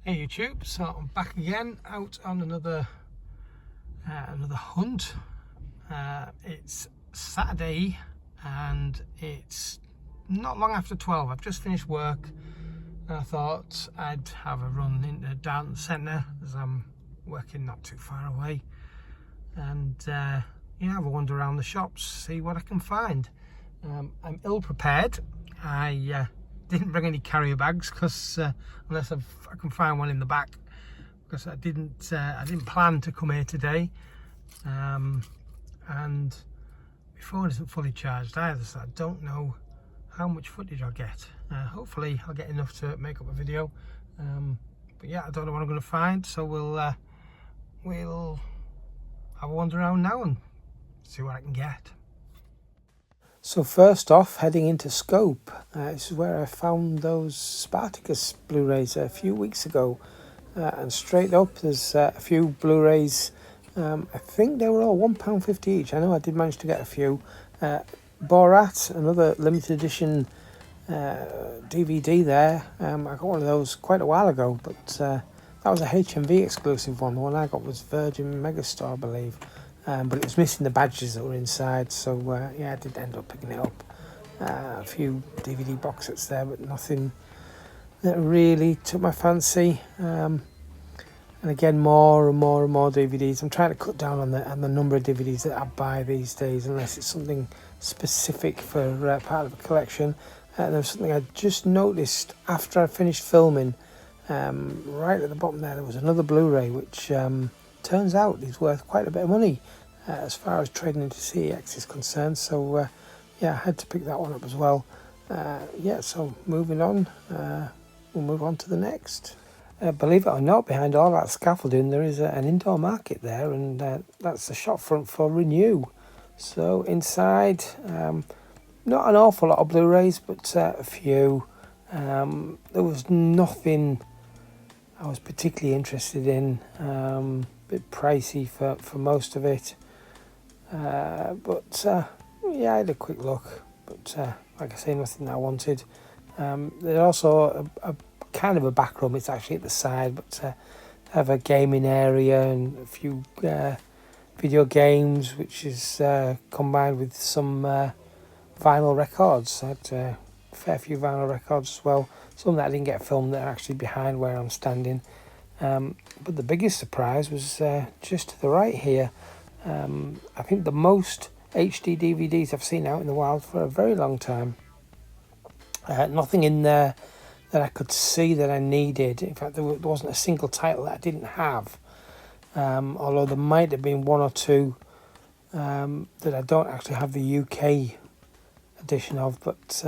Hey YouTube, so I'm back again out on another hunt. It's Saturday and it's not long after 12. I've just finished work and I thought I'd have a run into Darlington Centre as I'm working not too far away, and have a wander around the shops, see what I can find. I'm ill prepared. I didn't bring any carrier bags because unless I can find one in the back, because I didn't plan to come here today, and my phone isn't fully charged either, so I don't know how much footage I'll get. Hopefully I'll get enough to make up a video, but yeah, I don't know what I'm going to find, so we'll have a wander around now and see what I can get. So first off, heading into Scope, this is where I found those Spartacus Blu-rays a few weeks ago, and straight up there's a few Blu-rays. I think they were all £1.50 each. I know I did manage to get a few. Borat, another limited edition DVD there. I got one of those quite a while ago, but that was a HMV exclusive one. The one I got was Virgin Megastore, I believe. But it was missing the badges that were inside, so yeah, I did end up picking it up. A few DVD box sets there, but nothing that really took my fancy. And again, more and more DVDs. I'm trying to cut down on the number of DVDs that I buy these days, unless it's something specific for part of a collection. There was something I just noticed after I finished filming. Right at the bottom there was another Blu-ray, which turns out is worth quite a bit of money as far as trading into CEX is concerned. So yeah, I had to pick that one up as well. So moving on, we'll move on to the next. Believe it or not, behind all that scaffolding there is an indoor market there, and that's the shop front for Renew. So inside, not an awful lot of Blu-rays, but a few. There was nothing I was particularly interested in. A bit pricey for most of it, but yeah, I had a quick look, but like I say, nothing that I wanted. There's also a kind of a back room. It's actually at the side, but I have a gaming area and a few video games, which is combined with some vinyl records. I had a fair few vinyl records as well. Some that I didn't get filmed that are actually behind where I'm standing. But the biggest surprise was just to the right here. I think the most HD DVDs I've seen out in the wild for a very long time. Nothing in there that I could see that I needed. In fact, there wasn't a single title that I didn't have. Although there might have been one or two that I don't actually have the UK edition of, but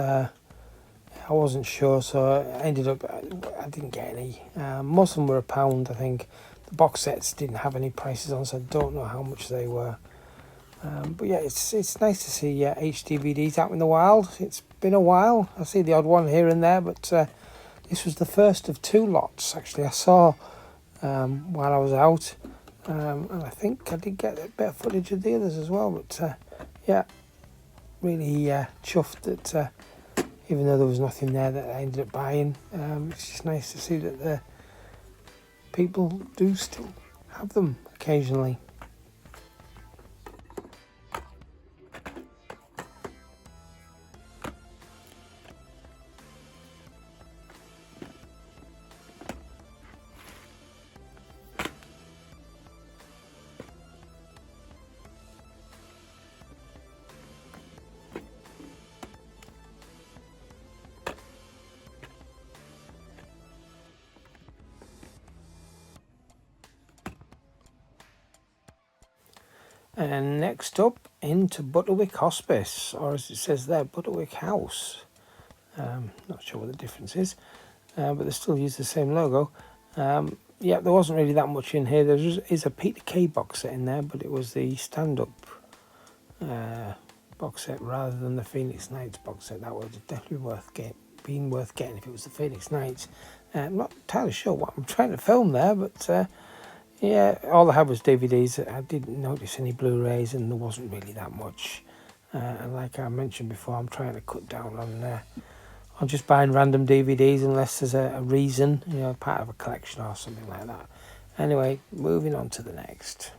I wasn't sure, so I ended up, I didn't get any. Most of them were £1, I think. The box sets didn't have any prices on, so I don't know how much they were. But yeah, it's nice to see HDVDs out in the wild. It's been a while. I see the odd one here and there, but this was the first of two lots, actually, I saw while I was out. And I think I did get a bit of footage of the others as well, but yeah, really chuffed that even though there was nothing there that I ended up buying, it's just nice to see that the people do still have them occasionally. And next up, into Butterwick Hospice, or as it says there, Butterwick House. Not sure what the difference is, but they still use the same logo. Yeah, there wasn't really that much in here. There is a Peter Kay box set in there, but it was the stand-up box set rather than the Phoenix Nights box set. That would have definitely been worth getting if it was the Phoenix Nights. I'm not entirely sure what I'm trying to film there, but yeah, all I had was DVDs. I didn't notice any Blu-rays, and there wasn't really that much. And like I mentioned before, I'm trying to cut down or just buying random DVDs unless there's a reason, part of a collection or something like that. Anyway, moving on to the next.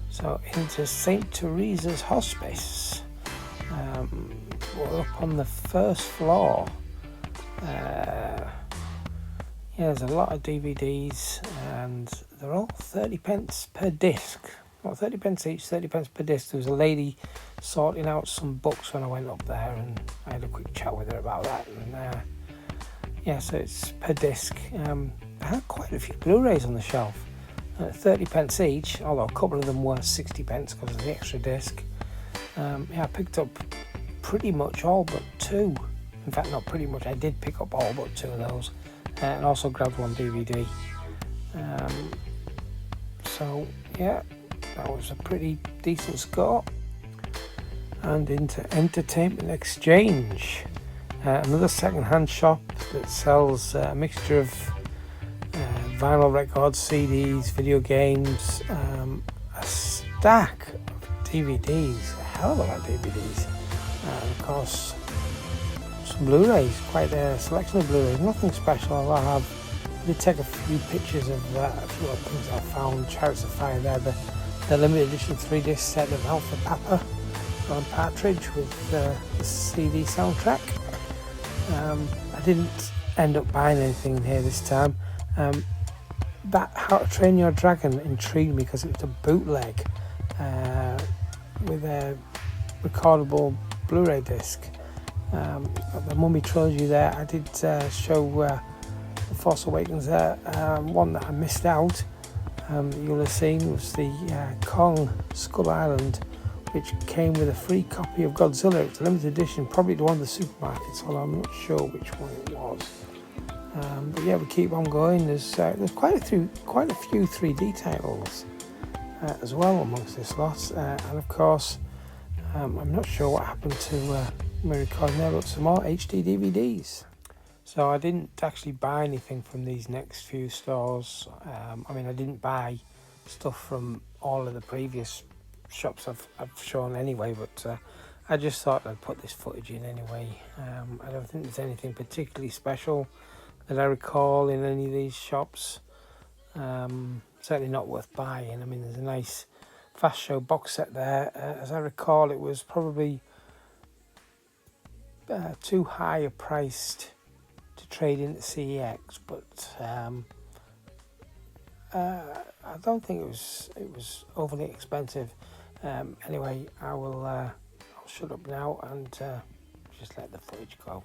So into St. Teresa's Hospice. We're up on the first floor. There's a lot of DVDs and they're all 30 pence per disc. Well, 30 pence each, 30 pence per disc. There was a lady sorting out some books when I went up there and I had a quick chat with her about that. And so it's per disc. I had quite a few Blu-rays on the shelf. 30 pence each, although a couple of them were 60 pence because of the extra disc. I picked up pretty much all but two. In fact, not pretty much, I did pick up all but two of those. And also grabbed one DVD. That was a pretty decent score. And into Entertainment Exchange, another second-hand shop that sells a mixture of vinyl records, CDs, video games, a stack of DVDs, a hell of a lot of DVDs, and of course some Blu-rays, quite a selection of Blu-rays, nothing special. I did take a few pictures of a few other things I found. Chariots of Fire there, the limited edition 3-disc set of Alpha Papa on Partridge with the CD soundtrack. I didn't end up buying anything here this time. That How to Train Your Dragon intrigued me because it was a bootleg with a recordable Blu-ray disc. The Mummy Trilogy there, I did show The Force Awakens there. One that I missed out, you'll have seen, was the Kong Skull Island, which came with a free copy of Godzilla. It's a limited edition, probably to one of the supermarkets, although I'm not sure which one it was. We keep on going. There's quite a few 3D titles as well amongst this lot, and of course I'm not sure what happened to my recording there, but some more HD DVDs. So I didn't actually buy anything from these next few stores. I didn't buy stuff from all of the previous shops I've shown anyway, but I just thought I'd put this footage in anyway. I don't think there's anything particularly special that I recall in any of these shops. Certainly not worth buying. There's a nice Fast Show box set there. As I recall, it was probably too high a priced to trade into CEX, but I don't think it was overly expensive. Anyway, I'll shut up now and just let the footage go.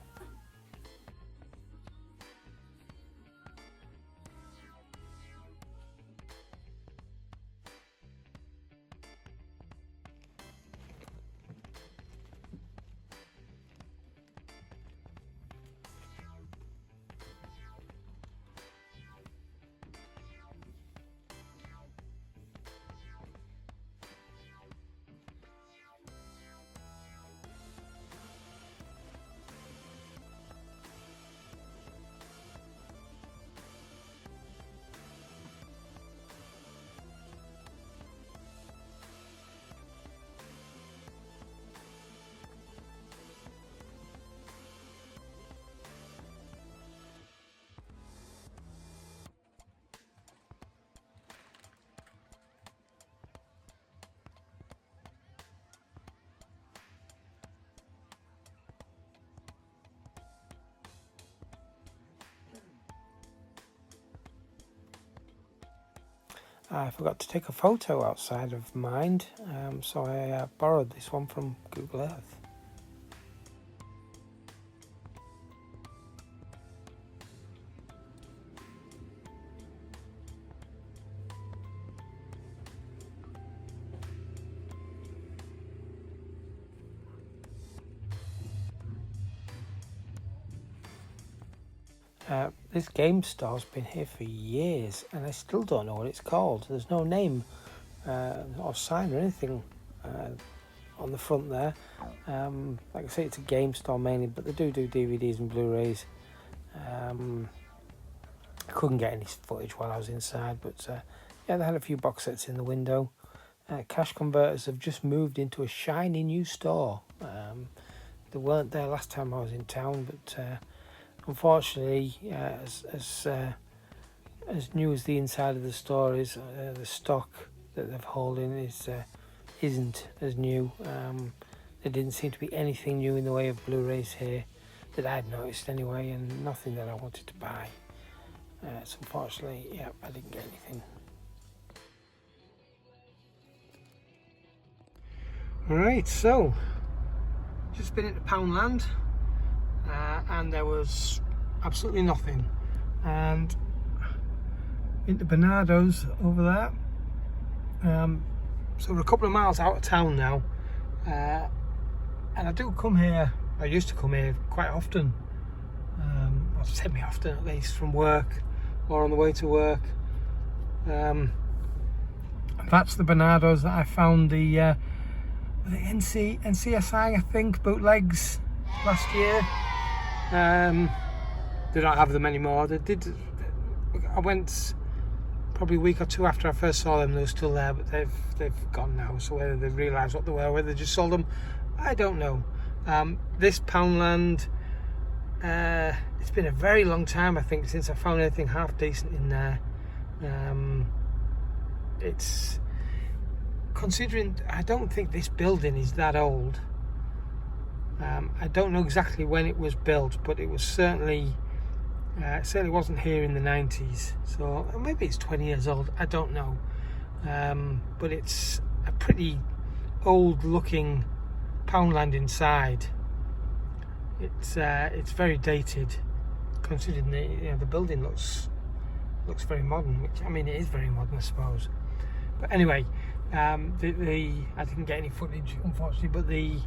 I forgot to take a photo outside of Mind, so I borrowed this one from Google Earth. This game store's been here for years and I still don't know what it's called. There's no name or sign or anything on the front there. Like I say, it's a game store mainly, but they do DVDs and Blu-rays. I couldn't get any footage while I was inside, but they had a few box sets in the window. Cash Converters have just moved into a shiny new store. they weren't there last time I was in town, but unfortunately, as new as the inside of the store is, the stock that they've holding isn't as new. There didn't seem to be anything new in the way of Blu-rays here that I'd noticed anyway, and nothing that I wanted to buy. So unfortunately, yeah, I didn't get anything. Alright, so just been into Poundland, and there was absolutely nothing. And into Bernardo's over there. So we're a couple of miles out of town now, and I do come here. I used to come here quite often, or semi-often at least, from work or on the way to work. That's the Bernardo's that I found the NCSI, I think, bootlegs last year. They don't have them anymore. They did. I went probably a week or two after I first saw them. They were still there, but they've gone now. So whether they realised what they were, whether they just sold them, I don't know. This Poundland, it's been a very long time, I think, since I found anything half decent in there. It's considering I don't think this building is that old. I don't know exactly when it was built, but it was certainly wasn't here in the 90s. So maybe it's 20 years old. I don't know, but it's a pretty old-looking Poundland inside. It's very dated, considering the building looks very modern. Which, I mean, it is very modern, I suppose. But anyway, I didn't get any footage, unfortunately. But the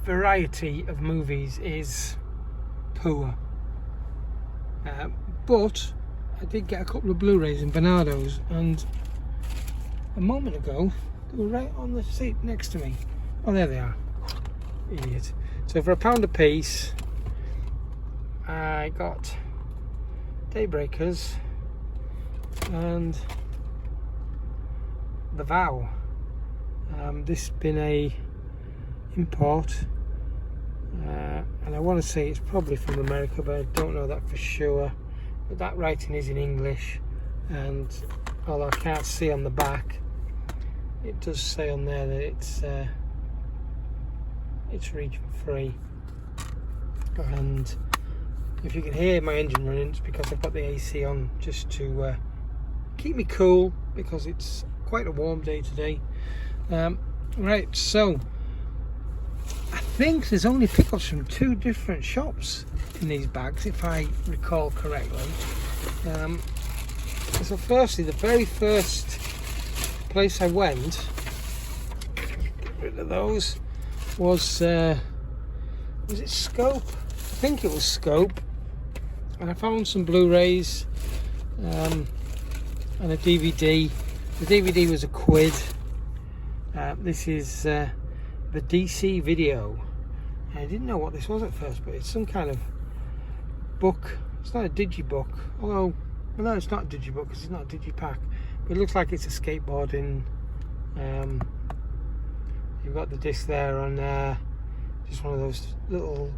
variety of movies is poor. But I did get a couple of Blu-rays in Bernardo's, and a moment ago they were right on the seat next to me. Oh, there they are. Idiot. So for £1 a piece, I got Daybreakers and The Vow. This has been a import, and I want to say it's probably from America, but I don't know that for sure. But that writing is in English, and although I can't see on the back, it does say on there that it's region free. And if you can hear my engine running, it's because I've got the AC on just to keep me cool, because it's quite a warm day today. Right, so I think there's only pickups from 2 different shops in these bags, if I recall correctly. So firstly, the very first place I went, get rid of those, was it Scope? I think it was Scope, and I found some Blu-rays and a DVD. The DVD was £1. This is the DC video. I didn't know what this was at first, but it's some kind of book. It's not a digibook, although, well, no, it's not a digibook because it's not a digipack, but it looks like it's a skateboarding. You've got the disc there on just one of those little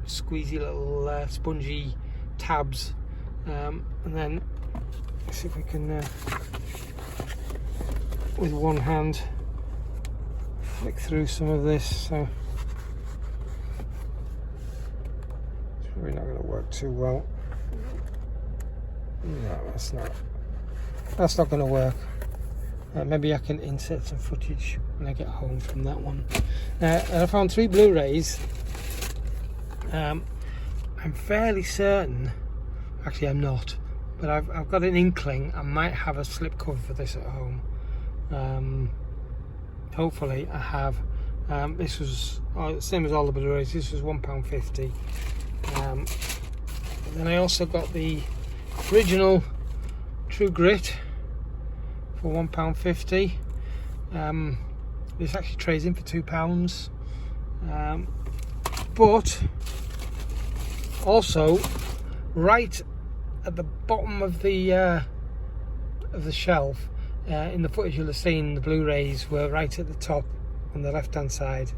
squeezy little spongy tabs, and then let's see if we can with one hand flick through some of this. So it's probably not going to work too well. No, that's not going to work. Maybe I can insert some footage when I get home from that one. And I found 3 Blu-rays. I'm fairly certain, actually I'm not, but I've got an inkling I might have a slipcover for this at home. Hopefully I have. This was same as all the Blu-rays. This was £1.50. Then I also got the original True Grit for £1.50. This actually trades in for £2. But also, right at the bottom of the shelf, in the footage you'll have seen the Blu-rays were right at the top on the left hand side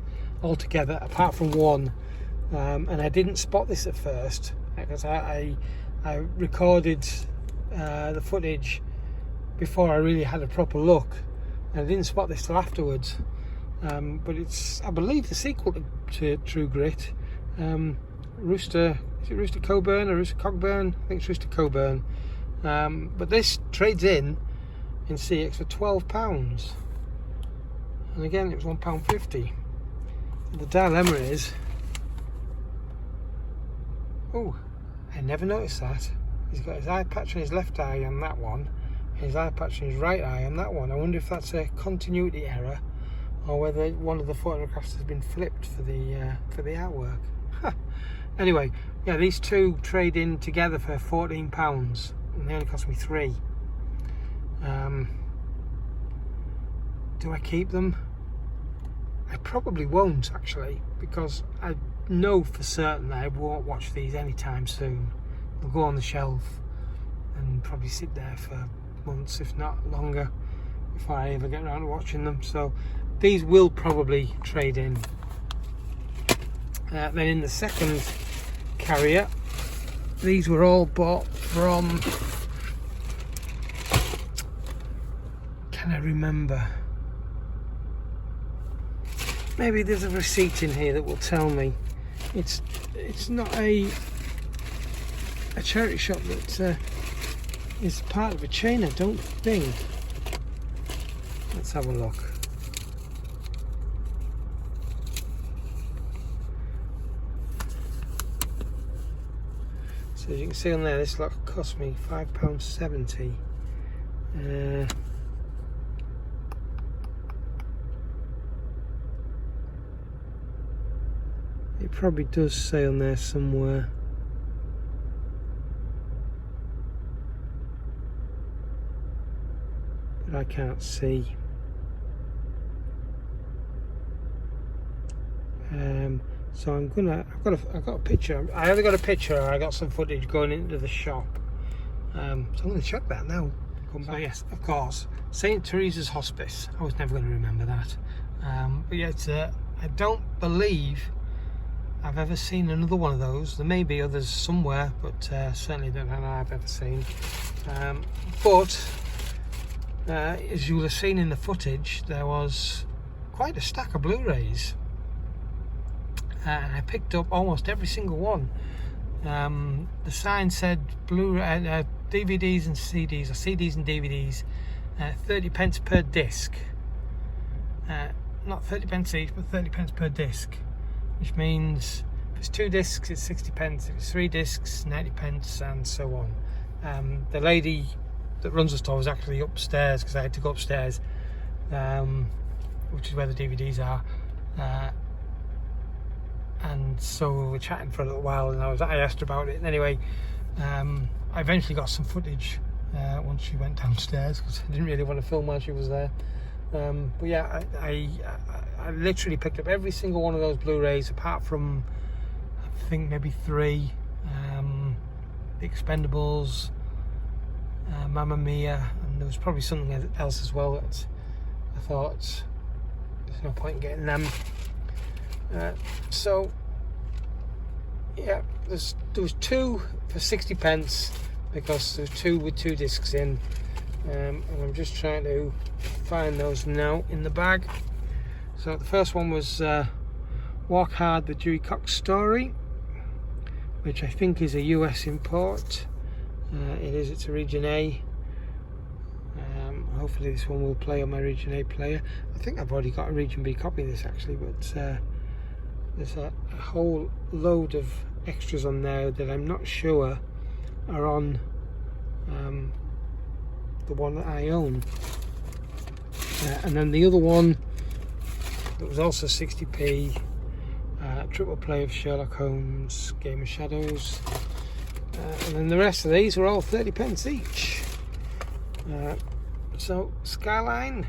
altogether, apart from one, and I didn't spot this at first because I recorded the footage before I really had a proper look, and I didn't spot this till afterwards. But it's, I believe, the sequel to True Grit. Rooster Coburn or Rooster Cogburn? I think it's Rooster Coburn. But this trades in CX for £12, and again it was £1.50. The dilemma is, oh, I never noticed that. He's got his eye patch on his left eye on that one, and his eye patch on his right eye on that one. I wonder if that's a continuity error, or whether one of the photographs has been flipped for the artwork. Anyway, yeah, these two trade in together for £14, and they only cost me £3. Do I keep them? I probably won't, actually, because I know for certain that I won't watch these anytime soon. They'll go on the shelf and probably sit there for months, if not longer, before I ever get around to watching them. So these will probably trade in. Then in the second carrier, these were all bought from, can I remember? Maybe there's a receipt in here that will tell me. It's not a charity shop that is part of a chain, I don't think. Let's have a look. So as you can see on there, this lot cost me £5.70. It probably does say on there somewhere. But I can't see. So I've got a picture. I either got a picture or I got some footage going into the shop. So I'm going to check that now. So yes, of course, St. Teresa's Hospice. I was never going to remember that. But yeah, I don't believe I've ever seen another one of those. There may be others somewhere, but certainly don't know I've ever seen. But as you will have seen in the footage, there was quite a stack of Blu-rays, and I picked up almost every single one. The sign said DVDs and CDs, or CDs and DVDs, 30p per disc. Not 30p each, but 30p per disc, which means if it's 2 discs it's 60p, if it's 3 discs 90p, and so on. The lady that runs the store was actually upstairs, because I had to go upstairs, which is where the DVDs are, and so we were chatting for a little while, and I asked her about it. And anyway, I eventually got some footage once she went downstairs, because I didn't really want to film while she was there. But yeah, I literally picked up every single one of those Blu-rays, apart from I think maybe 3. The Expendables, Mamma Mia, and there was probably something else as well that I thought there's no point in getting them. So yeah, there was 2 for 60p, because there's 2 with 2 discs in, and I'm just trying to find those now in the bag. So the first one was Walk Hard, the Dewey Cox story, which I think is a US import. It's a Region A. Hopefully this one will play on my Region A player. I think I've already got a Region B copy of this actually, but there's a whole load of extras on there that I'm not sure are on the one that I own. And then the other one that was also 60p, triple play of Sherlock Holmes, Game of Shadows, and then the rest of these were all 30p each. So Skyline,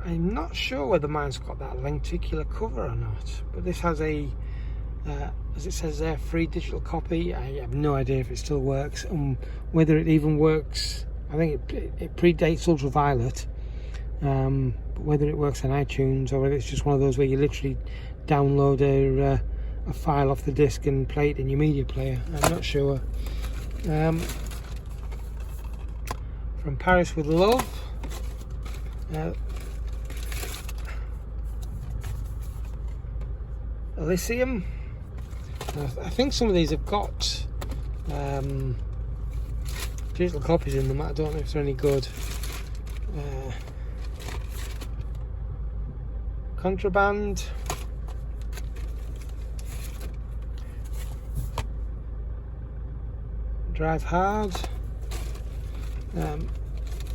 I'm not sure whether mine's got that lenticular cover or not, but this has a, as it says there, free digital copy. I have no idea if it still works, and whether it even works. I think it predates Ultraviolet, But whether it works on iTunes or whether it's just one of those where you literally download a file off the disc and play it in your media player, I'm not sure. From Paris with Love. Elysium. I think some of these have got digital copies in them. I don't know if they're any good. Contraband. Drive Hard.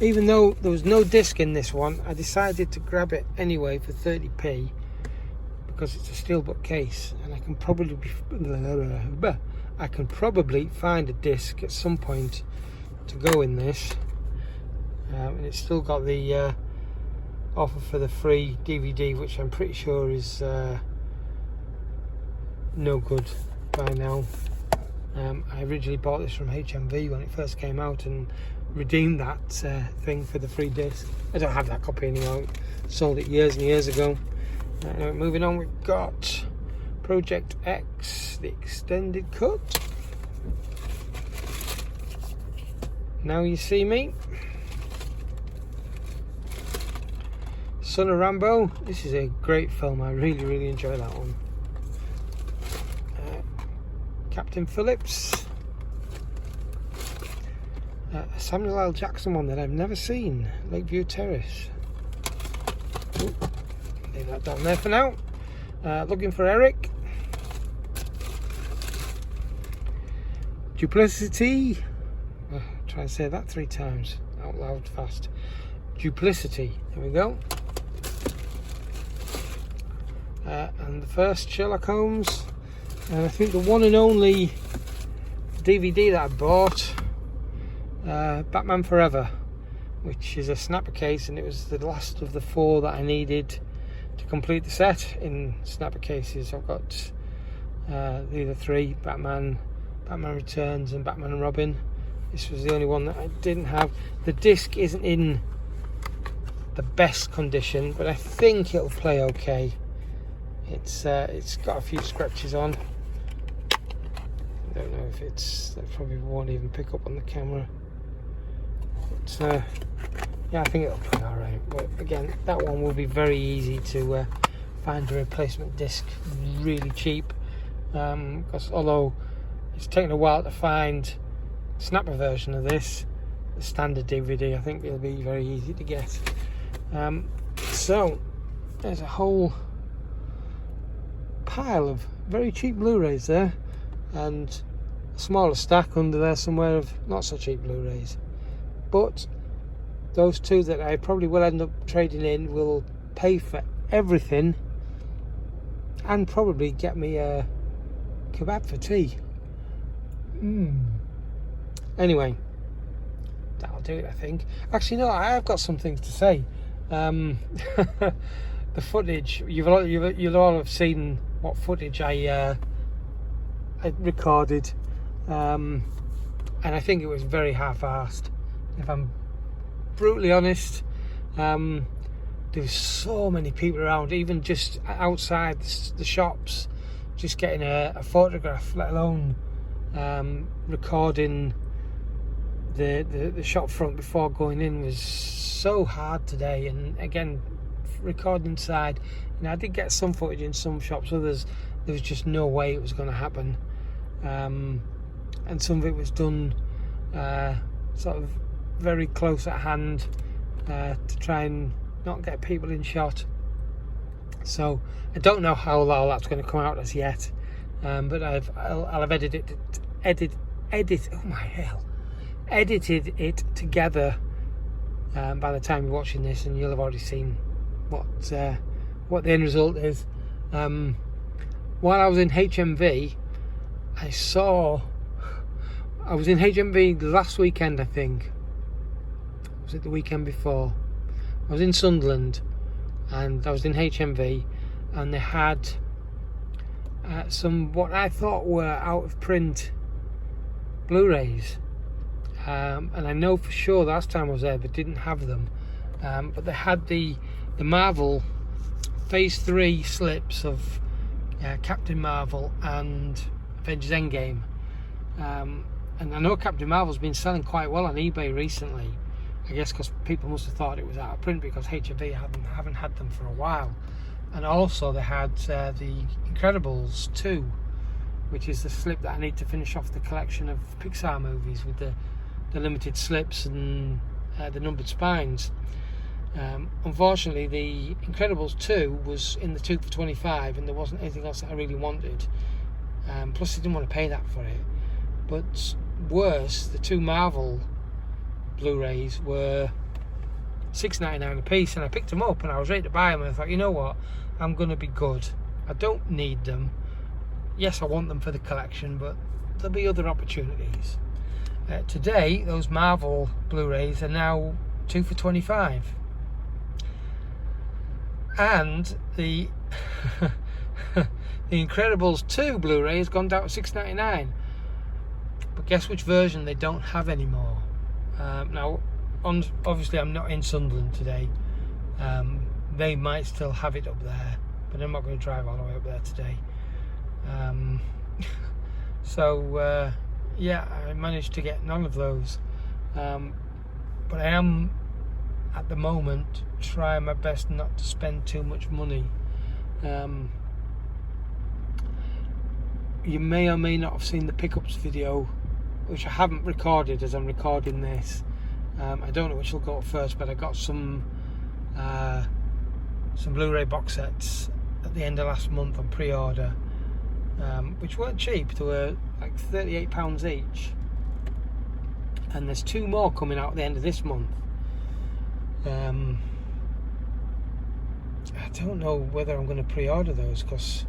Even though there was no disc in this one, I decided to grab it anyway for 30p because it's a steelbook case, and I can probably find a disc at some point to go in this, and it's still got the offer for the free DVD, which I'm pretty sure is no good by now. I originally bought this from HMV when it first came out and redeemed that thing for the free disc. I don't have that copy anymore. Sold it years and years ago. Anyway, moving on, we've got Project X, the extended cut. Now You See Me. Son of Rambo. This is a great film. I really enjoy that one. Captain Phillips. A Samuel L. Jackson one that I've never seen. Lakeview Terrace. Ooh, leave that down there for now. Looking for Eric. Duplicity. Try and say that 3 times out loud fast. Duplicity. There we go. And the first Sherlock Holmes. And I think the one and only DVD that I bought, Batman Forever, which is a snapper case, and it was the last of the 4 that I needed to complete the set in snapper cases. I've got the other 3, Batman Returns and Batman and Robin. This was the only one that I didn't have. The disc isn't in the best condition, but I think it'll play okay. It's got a few scratches on. I don't know if that probably won't even pick up on the camera. But yeah, I think it'll play alright. But again, that one will be very easy to find a replacement disc really cheap. Because although it's taken a while to find a snapper version of this, the standard DVD, I think it'll be very easy to get. So there's a whole pile of very cheap Blu-rays there, and a smaller stack under there somewhere of not so cheap Blu-rays. But those 2 that I probably will end up trading in will pay for everything and probably get me a kebab for tea. Anyway, that'll do it, I think. Actually, no, I have got some things to say. The footage, you'll all have seen what footage I recorded, and I think it was very half-assed, if I'm brutally honest. There was so many people around, even just outside the shops, just getting a photograph, let alone recording the shop front before going in, was so hard today. And again, recording inside, I did get some footage in some shops, others there was just no way it was going to happen, and some of it was done sort of very close at hand to try and not get people in shot. So I don't know how all that's going to come out as yet, but I'll have edited it together by the time you're watching this, and you'll have already seen what the end result is. While I was in HMV, I was in HMV last weekend, I think. Was it the weekend before? I was in Sunderland and I was in HMV, and they had some what I thought were out of print Blu-rays, and I know for sure last time I was there they didn't have them, but they had the Marvel Phase 3 slips of Captain Marvel and Avengers Endgame. And I know Captain Marvel's been selling quite well on eBay recently. I guess because people must have thought it was out of print because HMV haven't had them for a while. And also they had the Incredibles 2, which is the slip that I need to finish off the collection of Pixar movies with the limited slips and the numbered spines. Unfortunately, the Incredibles 2 was in the 2 for $25, and there wasn't anything else that I really wanted. Plus, I didn't want to pay that for it. But worse, the 2 Marvel Blu-rays were $6.99 a piece, and I picked them up and I was ready to buy them, and I thought, you know what, I'm going to be good. I don't need them. Yes, I want them for the collection, but there'll be other opportunities. Today, those Marvel Blu-rays are now 2 for $25. And the the Incredibles 2 Blu-ray has gone down to $6.99. But guess which version they don't have anymore? Now, obviously I'm not in Sunderland today. They might still have it up there, but I'm not going to drive all the way up there today. Yeah, I managed to get none of those. But I am, at the moment, trying my best not to spend too much money. You may or may not have seen the pickups video, which I haven't recorded as I'm recording this. I don't know which will go up first, but I got some Blu-ray box sets at the end of last month on pre-order, which weren't cheap. They were like £38 each, and there's 2 more coming out at the end of this month. I don't know whether I'm going to pre-order those, because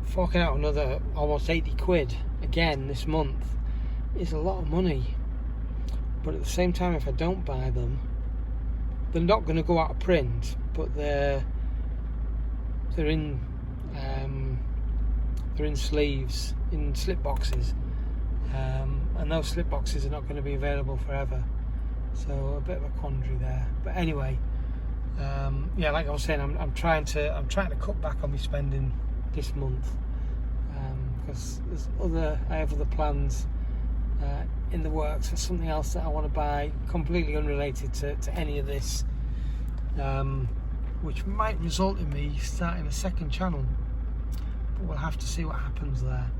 forking out another almost 80 quid again this month is a lot of money. But at the same time, if I don't buy them, they're not going to go out of print, but they're in sleeves, in slip boxes, and those slip boxes are not going to be available forever. So a bit of a quandary there. But anyway, yeah, like I was saying, I'm trying to cut back on my spending this month, because I have other plans in the works for something else that I want to buy, completely unrelated to any of this, which might result in me starting a second channel, but we'll have to see what happens there.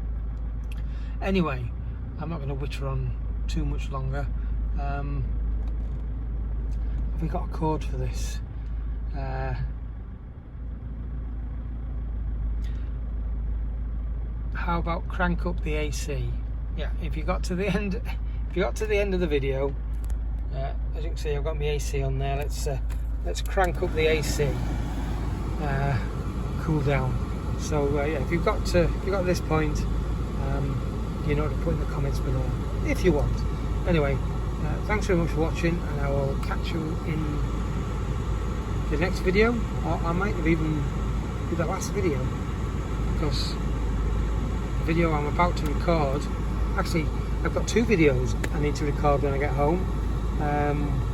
Anyway, I'm not going to witter on too much longer. Have we got a code for this? How about crank up the AC? Yeah, if you got to the end of the video, as you can see, I've got my AC on there. Let's crank up the AC, cool down. So yeah, if you've got to this point, you know what to put in the comments below if you want. Anyway, thanks very much for watching, and I will catch you in the next video, or I might have even do the last video, because the video I'm about to record, actually I've got 2 videos I need to record when I get home.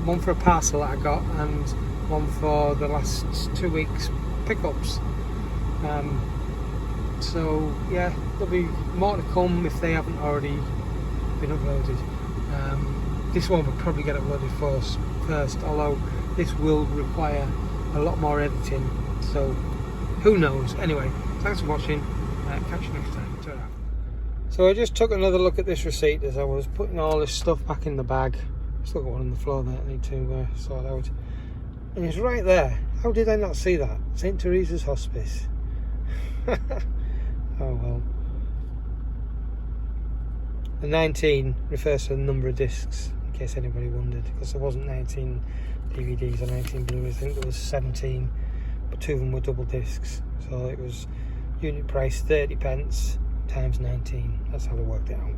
One for a parcel that I got, and one for the last 2 weeks pickups. So yeah, there'll be more to come if they haven't already been uploaded. This one will probably get uploaded first, although this will require a lot more editing, so who knows. Anyway, thanks for watching. Catch you next time. Ta-ra. So I just took another look at this receipt as I was putting all this stuff back in the bag. Still got one on the floor that I need to sort out, and it's right there. How did I not see that? St. Teresa's Hospice. Oh well. The 19 refers to the number of discs, in case anybody wondered, because there wasn't 19 DVDs or 19 Blu-rays. I think there was 17, but 2 of them were double discs, so it was unit price 30p times 19. That's how they worked it out.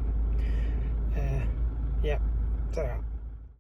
Yeah, ta-ra.